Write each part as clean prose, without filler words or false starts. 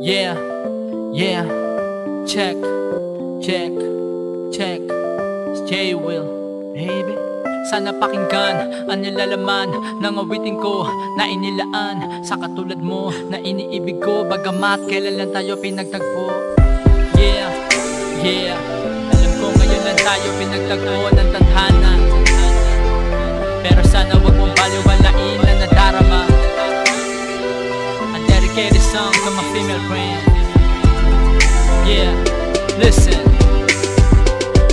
Yeah, yeah, check, check, check. It's J Will, baby. Sana pakinggan ang nilalaman ng awitin ko na inilaan sa katulad mo na iniibig ko, bagamat kailan lang tayo pinagtagpo. Yeah, yeah, alam ko ngayon lang tayo pinagtagpo ng tadhana, pero sana wag mong baliwalain na nadarama. I dedicate this song to my female friend. Yeah, listen.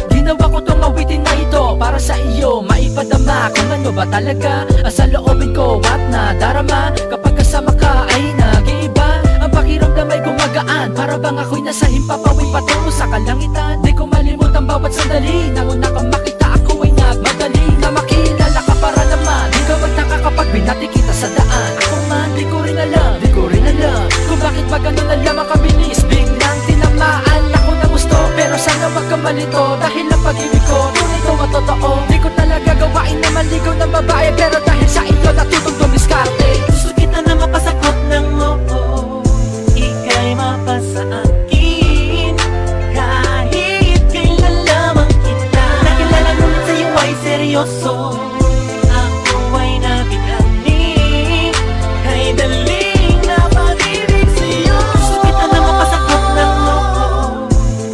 Ginawa ko tong awitin na ito para sa iyo, maipadama kung ano ba talaga sa loobin ko at nadarama. Kapag kasama ka ay nag-iiba, ang pakiramdam ay gumagaan, para bang ako'y nasa himpapawid patungo sa kalangitan. Di ko malimot ang bawat sandali, nang una kang makita ako ay nagmadali na makilala ka para naman. Di ka magtaka kapag binati kita sa daan. Ako man di ko rin alam kung bakit ba ganun na lamang kabilis. Biglang tinamaan ako ng gusto, pero sana wag kang malito, dahil ang pag-ibig ko tunay ko matotoo. Di ko talaga gawain na maligaw ng babae, pero dahil sa iyo natutong dumiskarte. Gusto kita na mapasakot ng oo, ika'y mapasa akin, kahit kailan lamang kita nakilala, ngunit sa'yo ay seryoso. Ako ay nabighani, kay daling napag-ibig sa'yo. Gusto kita na mapasakot ng oo,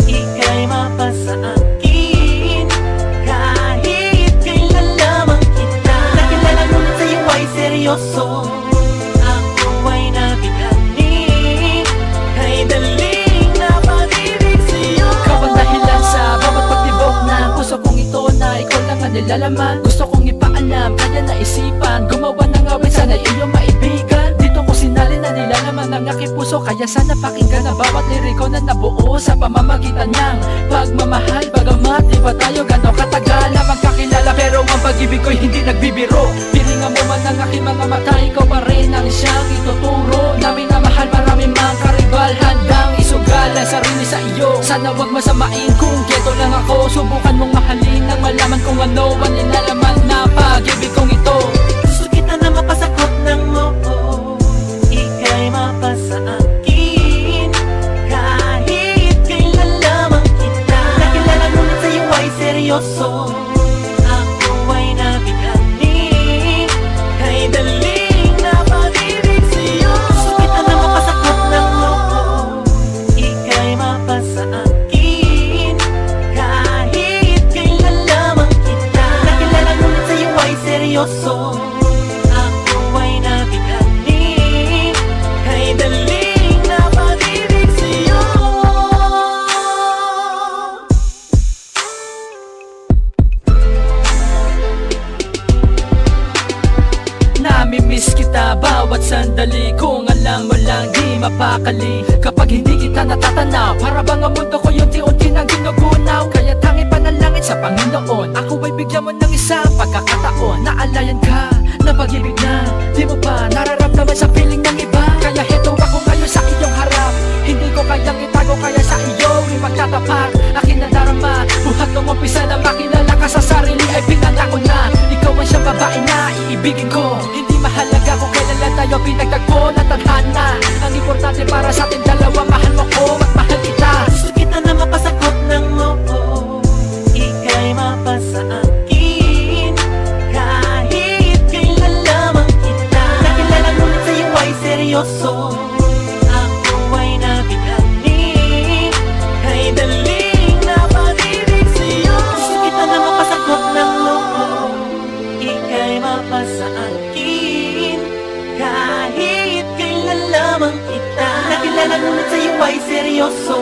ika'y mapasa akin, kahit kailan lamang kita nakilala, ngunit sa'yo ay seryoso. Ako ay nabighani, kay daling napag-ibig sa'yo. Ikaw ang dahilan sa bawat pagtibok na puso kong ito, na ikaw lang ang nilalaman. Gusto kong ipaalam, kaya naisipan gumawa ng awit, sana iyong maibigan. Dito ko sinali na nilalaman ng aking puso, kaya sana pakinggan ang bawat liriko na nabuo sa pamamagitan ng pagmamahal. Bagamat di pa tayo gano'ng katagal na magkakilala, pero ang pag-ibig ko'y hindi nagbibiro. Pilingan mo man ang aking mga mata, ikaw pa rin ang siyang ituturo. Namin na mahal, marami mang karibal, handang isugal ang sarili sa iyo. Sana wag masamain kung keto lang ako, subukan mong mahalin nang malaman kung ano ang nilalaman na pag-ibig kong ito. Gusto kita na mapasakot ng oo, ika'y mapasa akin, kahit kailan lamang kita nakilala, ngunit sa'yo ay seryoso. Ako ay nabighani, kay daling napag-ibig sa'yo. Gusto kita na mapasakot ng oo, ika'y mapasa akin, kahit kailan lamang kita nakilala, ngunit sa'yo ay seryoso. Ako ay nabighani, kay daling napag-ibig sa'yo. Namimiss kita bawat sandali, kung alam mo lang di mapakali. Kapag hindi kita natatanaw, para bang ang mundo ko unti-unti nang ginugunaw. Kaya tangi panalangin sa Panginoon, ako ay bigyan mo ng isang pagkakataon. Naalayan ka na pag-ibig na di mo pa nararamdaman sa piling ng iba. Kaya heto ako ngayon sa iyong harap, hindi ko kayang itago, kaya sa iyo ay magtatapat. Akin na darama, buhat nung umpisa na makilala ka sa sarili ay pinangako na ikaw ang siyang babae na iibigin ko. Hindi mahalaga kung kailan lang tayo pinagtagpo na tadhana, ang importante para sa ating dalawa, mahal mo ko at mahal kita. Gusto kita na mapasakot ng oo, ika'y mapasa akin, kahit kailan lamang kita nakilala, ngunit sa'yo ay seryoso. Ako ay nabighani, kay daling napag-ibig sa'yo. Gusto kita na mapasakot ng oo, ika'y mapasa akin, kahit kailan lamang kita nakilala, ngunit sa'yo ay seryoso.